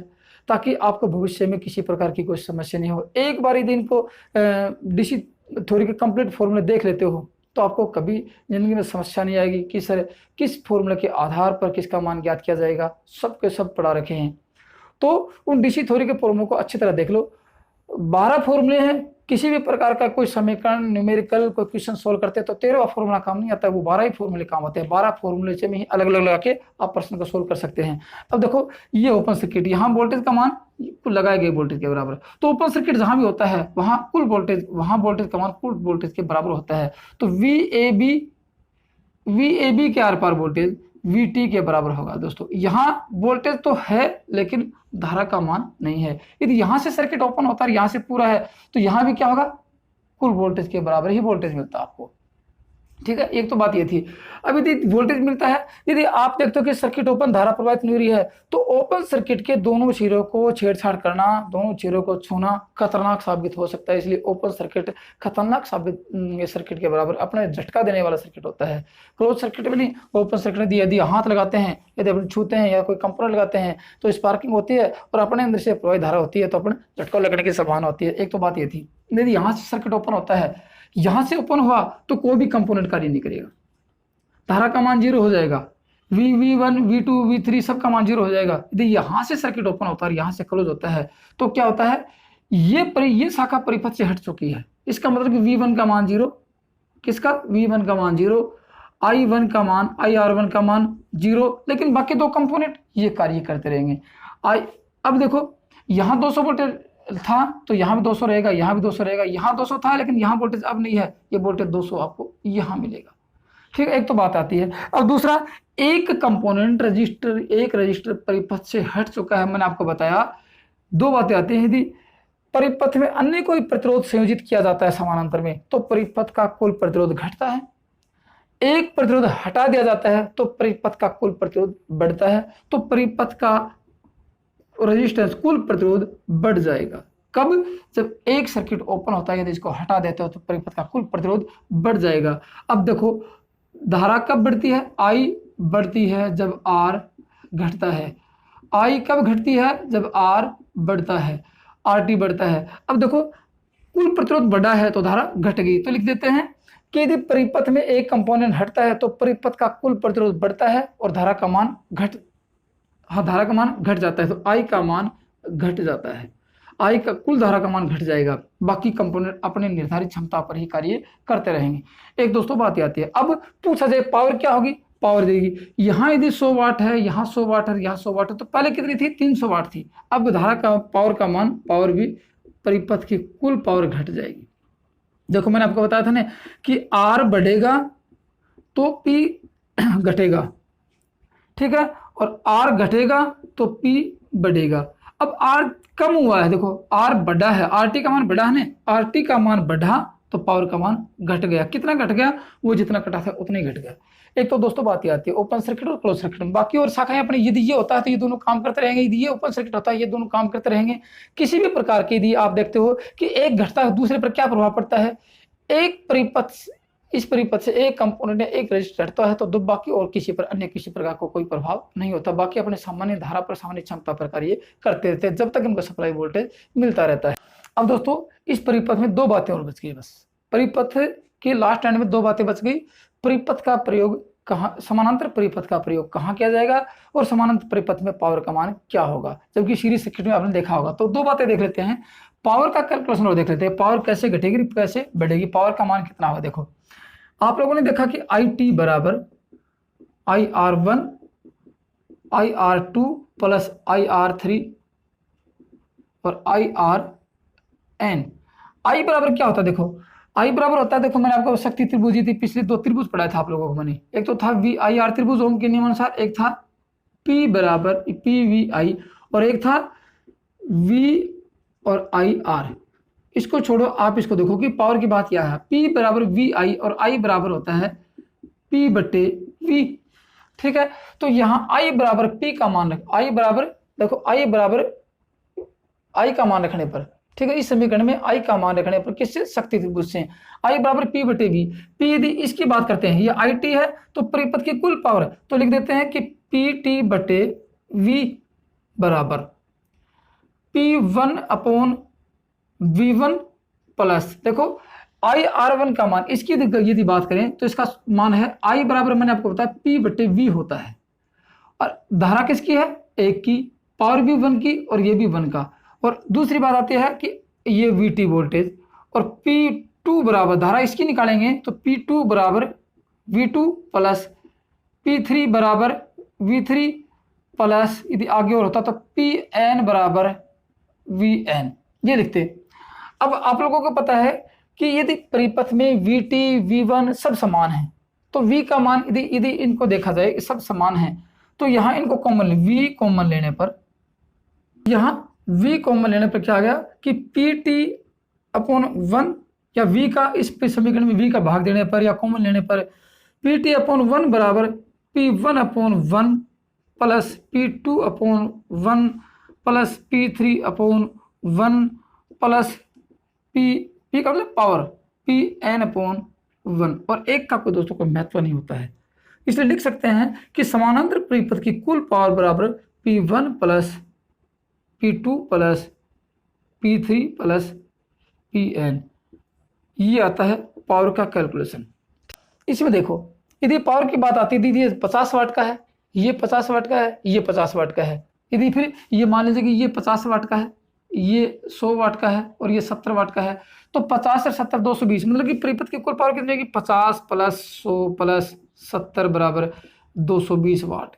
ताकि आपको भविष्य में किसी प्रकार की कोई समस्या नहीं हो। एक बार यदि इनको डीसी थ्योरी के कंप्लीट फॉर्मूले देख लेते हो तो आपको कभी जिंदगी में समस्या नहीं आएगी कि सर किस फॉर्मूले के आधार पर किसका मान ज्ञात किया जाएगा, सब के सब पढ़ा रखे हैं। तो उन डीसी थ्योरी के फॉर्मूले को अच्छी तरह देख लो। 12 फॉर्मूले हैं, किसी भी प्रकार का कोई समीकरण न्यूमेरिकल कोई क्वेश्चन सोल्व करते हैं तो 13वां फॉर्मूला काम नहीं आता, वो 12 ही फॉर्मूले काम होते हैं। 12 फॉर्मूले से में ही अलग अलग लगा के आप प्रश्न को सोल्व कर सकते हैं। अब देखो ये ओपन सर्किट, यहाँ वोल्टेज का मान लगाए गए वोल्टेज के बराबर, तो ओपन सर्किट जहां भी होता है वहां कुल वोल्टेज, वहां वोल्टेज का मान कुल वोल्टेज के बराबर होता है। तो वी ए बी के आर पार वोल्टेज वी टी के बराबर होगा। दोस्तों यहाँ वोल्टेज तो है लेकिन धारा का मान नहीं है। यदि यहाँ से सर्किट ओपन होता है, यहाँ से पूरा है, तो यहाँ भी क्या होगा, कुल वोल्टेज के बराबर ही वोल्टेज मिलता है आपको। ठीक है, एक तो बात ये थी। अब यदि वोल्टेज मिलता है, यदि आप देखते हो कि सर्किट ओपन, धारा प्रवाहित नहीं हो रही है, तो ओपन सर्किट के दोनों सिरों को छेड़छाड़ करना, दोनों सिरों को छूना खतरनाक साबित हो सकता है। इसलिए ओपन सर्किट खतरनाक साबित सर्किट के बराबर अपने झटका देने वाला सर्किट होता है। क्लोज सर्किट में नहीं, ओपन सर्किट में यदि हाथ लगाते हैं, यदि अपन छूते हैं या कोई कंपोनेंट लगाते हैं तो स्पार्किंग होती है और अपने अंदर से प्रवाहित धारा होती है, तो अपने झटका लगने की संभावना होती है। एक तो बात ये थी। यदि यहाँ से सर्किट ओपन होता है, यहां से ओपन हुआ तो कोई भी कंपोनेंट कार्य नहीं करेगा, धारा का मान 0 हो जाएगा, V1 V2 V3 सब का मान 0 हो जाएगा। यदि यहां से सर्किट ओपन होता है, यहां से क्लोज होता है, तो क्या होता है, ये शाखा परिपथ से हट चुकी है। इसका मतलब कि V1 का मान 0, किसका, V1 का मान 0, I1 का मान, IR1 का मान 0, लेकिन बाकी दो कंपोनेंट ये कार्य करते रहेंगे। अब देखो यहाँ 200 वोल्टेज था तो यहाँ भी 200 रहेगा, यहाँ भी 200 रहेगा, यहाँ 200 था लेकिन यहाँ वोल्टेज अब नहीं है, ये वोल्टेज 200 आपको यहाँ मिलेगा। ठीक है, एक तो बात आती है। अब दूसरा, एक कंपोनेंट रजिस्टर, एक रजिस्टर परिपथ से हट चुका है। मैंने आपको बताया 2 बातें आती हैं। यदि परिपथ में अन्य कोई प्रतिरोध संयोजित किया जाता है समानांतर में, तो परिपथ का कुल प्रतिरोध घटता है। एक प्रतिरोध हटा दिया जाता है तो परिपथ का कुल प्रतिरोध बढ़ता है। तो परिपथ का रेजिस्टेंस, कुल प्रतिरोध बढ़ जाएगा। कब, जब एक सर्किट ओपन होता है, यदि इसको हटा देते हो तो परिपथ का कुल प्रतिरोध बढ़ जाएगा। अब देखो धारा कब बढ़ती है, I बढ़ती है जब R घटता है। I कब घटती है, जब R बढ़ता है, RT बढ़ता है। अब देखो कुल प्रतिरोध बढ़ा है तो धारा घट गई, तो लिख देते हैं कि यदि परिपथ में एक कंपोनेंट हटता है तो परिपथ का कुल प्रतिरोध बढ़ता है और धारा का मान धारा का मान घट जाता है। तो I का मान घट जाता है, I का कुल धारा का मान घट जाएगा, बाकी कंपोनेंट अपने निर्धारित क्षमता पर ही कार्य करते रहेंगे। एक दोस्तों बात आती है, अब पूछा जाए पावर क्या होगी, पावर देगी। यहाँ यदि 100 वाट है, यहाँ 100 वाट है, यहाँ 100 वाट है, तो पहले कितनी थी, 300 वाट थी। अब धारा का पावर का मान, पावर भी परिपथ की कुल पावर घट जाएगी। देखो मैंने आपको बताया था ना कि R बढ़ेगा तो P घटेगा, ठीक है, और R घटेगा तो P बढ़ेगा। अब R कम हुआ है, देखो R बढ़ा है, RT का मान बढ़ा है ना, RT का मान बढ़ा तो पावर का मान घट गया। कितना घट गया, वो जितना घटा था उतना ही घट गया। एक तो दोस्तों बात ही आती है ओपन सर्किट और क्लोज सर्किट में। बाकी और शाखाएं अपनी यदि ये होता है तो ये दोनों काम करते रहेंगे, यदि ये ओपन सर्किट होता है ये दोनों काम करते रहेंगे। किसी भी प्रकार की यदि आप देखते हो कि एक घटता है दूसरे पर क्या प्रभाव पड़ता है, एक परिपथ इस परिपथ से एक कंपोनेंट या एक रेजिस्टर हटता है तो दो बाकी और किसी पर अन्य किसी प्रकार को कोई प्रभाव नहीं होता। बाकी अपने सामान्य धारा पर सामान्य क्षमता पर कार्य करते रहते हैं जब तक इनको सप्लाई वोल्टेज मिलता रहता है। अब दोस्तों इस परिपथ में दो बातें और बच गई बस। परिपथ के लास्ट एंड में दो बातें बच गई। परिपथ का प्रयोग कहाँ, समानांतर परिपथ का प्रयोग कहाँ किया जाएगा और समानांतर परिपथ में पावर का मान क्या होगा, जबकि सीरीज सर्किट में आपने देखा होगा। तो दो बातें देख लेते हैं, पावर का कैलकुलेशन और देख लेते हैं, पावर कैसे घटेगी कैसे बढ़ेगी, पावर का मान कितना होगा। देखो आप लोगों ने देखा कि आई टी बराबर IR1 IR2 प्लस IR3 और IRN। आई बराबर क्या होता है, देखो आई बराबर होता है, देखो मैंने आपको शक्ति त्रिभुज दी थी, पिछले दो त्रिभुज पढ़ाया था आप लोगों को मैंने। एक तो था VIR त्रिभुज ओम के नियमानुसार, एक था P बराबर PVI और एक था V और IR। इसको छोड़ो, आप इसको देखो कि पावर की बात क्या है। P बराबर VI और I बराबर होता है P बटे V, ठीक है। तो यहाँ I बराबर P का मान रख, I बराबर देखो I बराबर I का मान रखने पर, ठीक है, इस समीकरण में I का मान रखने पर किससे, शक्ति त्रिभुज से, I बराबर P बटे V। P यदि इसकी बात करते हैं, ये IT है तो परिपथ की कुल पावर, तो लिख देते हैं कि PT बटे V बराबर P1 अपॉन V1 प्लस, देखो IR1 का मान, इसकी यदि बात करें तो इसका मान है I बराबर, मैंने आपको बताया P बटे V होता है। और धारा किसकी है, एक की, पावर भी 1 की और ये भी 1 का। और दूसरी बात आती है कि ये VT वोल्टेज और P2 बराबर, धारा इसकी निकालेंगे तो P2 बराबर V2 प्लस P3 बराबर V3 प्लस यदि आगे और होता तो PN बराबर VN, ये लिखते। अब आप लोगों को पता है कि यदि परिपथ में VT V1 सब समान है तो V का मान यदि इनको देखा जाए सब समान है तो यहाँ इनको कॉमन V कॉमन लेने पर, यहाँ V कॉमन लेने पर क्या आ गया कि PT अपॉन 1 या V का इस समीकरण में V का भाग देने पर या कॉमन लेने पर PT अपॉन 1 बराबर P1 upon 1 plus P2 upon 1 plus P3 upon 1 plus P का मतलब पावर PN अपॉन 1। और एक का कोई दोस्तों कोई महत्व नहीं होता है, इसलिए लिख सकते हैं कि समानांतर परिपथ की कुल पावर बराबर P1 plus P2 plus P3 plus PN। ये आता है पावर का कैलकुलेशन। इसमें देखो यदि पावर की बात आती है, ये 50 वाट का है, ये 50 वाट का है, ये 50 वाट का है, यदि फिर ये मान लीजिए कि ये 50 वाट का है, ये 100 वाट का है और ये 70 वाट का है, तो 50 और 70 220, मतलब कि परिपथ की कुल पावर कितनी होगी, 50 प्लस 100 प्लस 70 बराबर 220 वाट।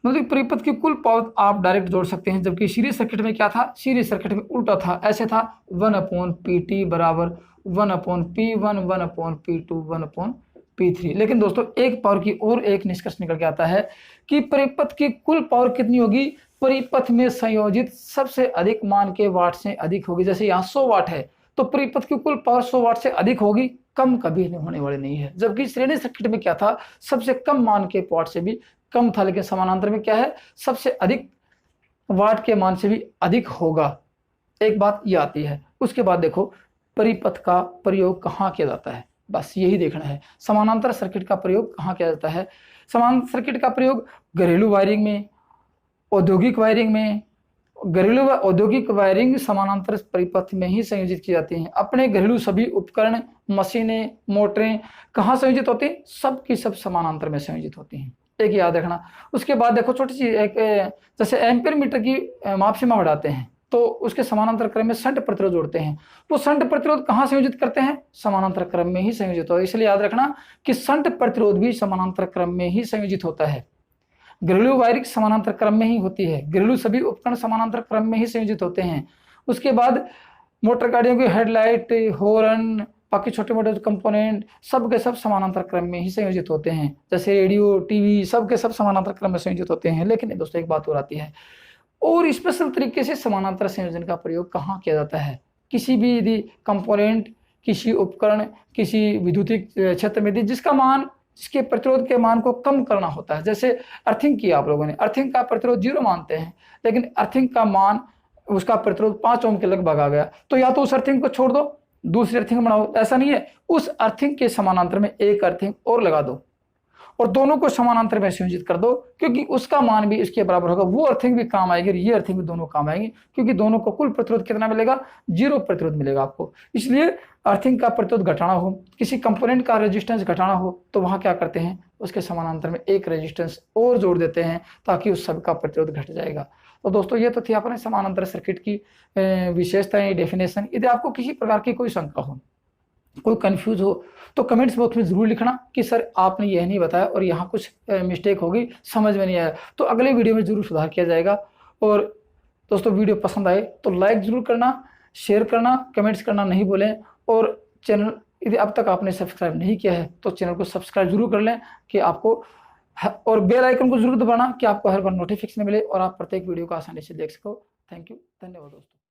मतलब परिपथ की कुल पावर आप डायरेक्ट जोड़ सकते हैं, जबकि सीरीज सर्किट में क्या था, सीरीज सर्किट में उल्टा था, ऐसे था 1/PT बराबर 1/P1 1/P2 1/P3। लेकिन दोस्तों एक पावर की और एक निष्कर्ष निकल के आता है कि परिपथ की कुल पावर कितनी होगी, परिपथ में संयोजित सबसे अधिक मान के वाट से अधिक होगी। जैसे यहाँ 100 वाट है तो परिपथ की कुल पावर 100 वाट से अधिक होगी, कम कभी होने वाली नहीं है। जबकि श्रेणी सर्किट में क्या था, सबसे कम मान के वाट से भी कम था, लेकिन समानांतर में क्या है, सबसे अधिक वाट के मान से भी अधिक होगा। एक बात ये आती है। उसके बाद देखो परिपथ का प्रयोग कहाँ किया जाता है, बस यही देखना है। समानांतर सर्किट का प्रयोग कहाँ किया जाता है, समानांतर सर्किट का प्रयोग घरेलू वायरिंग में, औद्योगिक वायरिंग में, घरेलू व औद्योगिक वायरिंग समानांतर परिपथ में ही संयोजित की जाती हैं। अपने घरेलू सभी उपकरण, मशीनें, मोटरें कहाँ संयोजित होती हैं, सब की सब समानांतर में संयोजित होती हैं, एक याद रखना। उसके बाद देखो छोटी सी एक, जैसे एम्पीयर मीटर की माप सीमा बढ़ाते हैं तो उसके समानांतर क्रम में शंट प्रतिरोध जोड़ते हैं, वो शंट प्रतिरोध कहाँ संयोजित करते हैं, समानांतर क्रम में ही संयोजित होता है। इसलिए याद रखना कि शंट प्रतिरोध भी समानांतर क्रम में ही संयोजित होता है। घरेलू वायरिंग समानांतर क्रम में ही होती है, घरेलू सभी उपकरण समानांतर क्रम में ही संयोजित होते हैं। उसके बाद मोटर गाड़ियों की हेडलाइट, हॉर्न, बाकी छोटे मोटे कंपोनेंट सब के सब समानांतर क्रम में ही संयोजित होते हैं। जैसे रेडियो, टीवी सब के सब समानांतर क्रम में संयोजित होते हैं। लेकिन दोस्तों एक बात और आती है, और स्पेशल तरीके से समानांतर संयोजन का प्रयोग कहाँ किया जाता है, किसी भी कंपोनेंट, किसी उपकरण, किसी विद्युतिक क्षेत्र में जिसका मान जिसके प्रतिरोध के मान को कम करना होता है। जैसे अर्थिंग किया आप लोगों ने, अर्थिंग का प्रतिरोध 0 मानते हैं, लेकिन अर्थिंग का मान उसका प्रतिरोध 5 ओम के लगभग आ गया, तो या तो उस अर्थिंग को छोड़ दो, दूसरी अर्थिंग बनाओ। ऐसा नहीं है, उस अर्थिंग के समानांतर में एक अर्थिंग और लगा दो और दोनों को समानांतर में संयोजित कर दो, क्योंकि उसका मान भी इसके बराबर होगा। वो अर्थिंग भी काम आएगी और ये अर्थिंग भी दोनों काम आएंगी, क्योंकि दोनों को कुल प्रतिरोध कितना मिलेगा, 0 प्रतिरोध मिलेगा आपको। इसलिए अर्थिंग का प्रतिरोध घटाना हो, किसी कंपोनेंट का रेजिस्टेंस घटाना हो, तो वहां क्या करते हैं, उसके समानांतर में एक रेजिस्टेंस और जोड़ देते हैं, ताकि उस सब का प्रतिरोध घट जाएगा। तो दोस्तों ये तो थी अपने समानांतर सर्किट की विशेषताएं, डेफिनेशन। यदि आपको किसी प्रकार की कोई शंका हो, कोई कंफ्यूज हो, तो कमेंट्स बॉक्स में जरूर लिखना कि सर आपने यह नहीं बताया और यहाँ कुछ मिस्टेक हो गई, समझ में नहीं आया, तो अगले वीडियो में जरूर सुधार किया जाएगा। और दोस्तों वीडियो पसंद आए तो लाइक जरूर करना, शेयर करना, कमेंट्स करना नहीं भूलें। और चैनल यदि अब तक आपने सब्सक्राइब नहीं किया है तो चैनल को सब्सक्राइब जरूर कर लें कि आपको, और बेल आइकन को जरूर दबाना कि आपको हर बार नोटिफिकेशन मिले और आप प्रत्येक वीडियो को आसानी से देख सको। थैंक यू, धन्यवाद दोस्तों।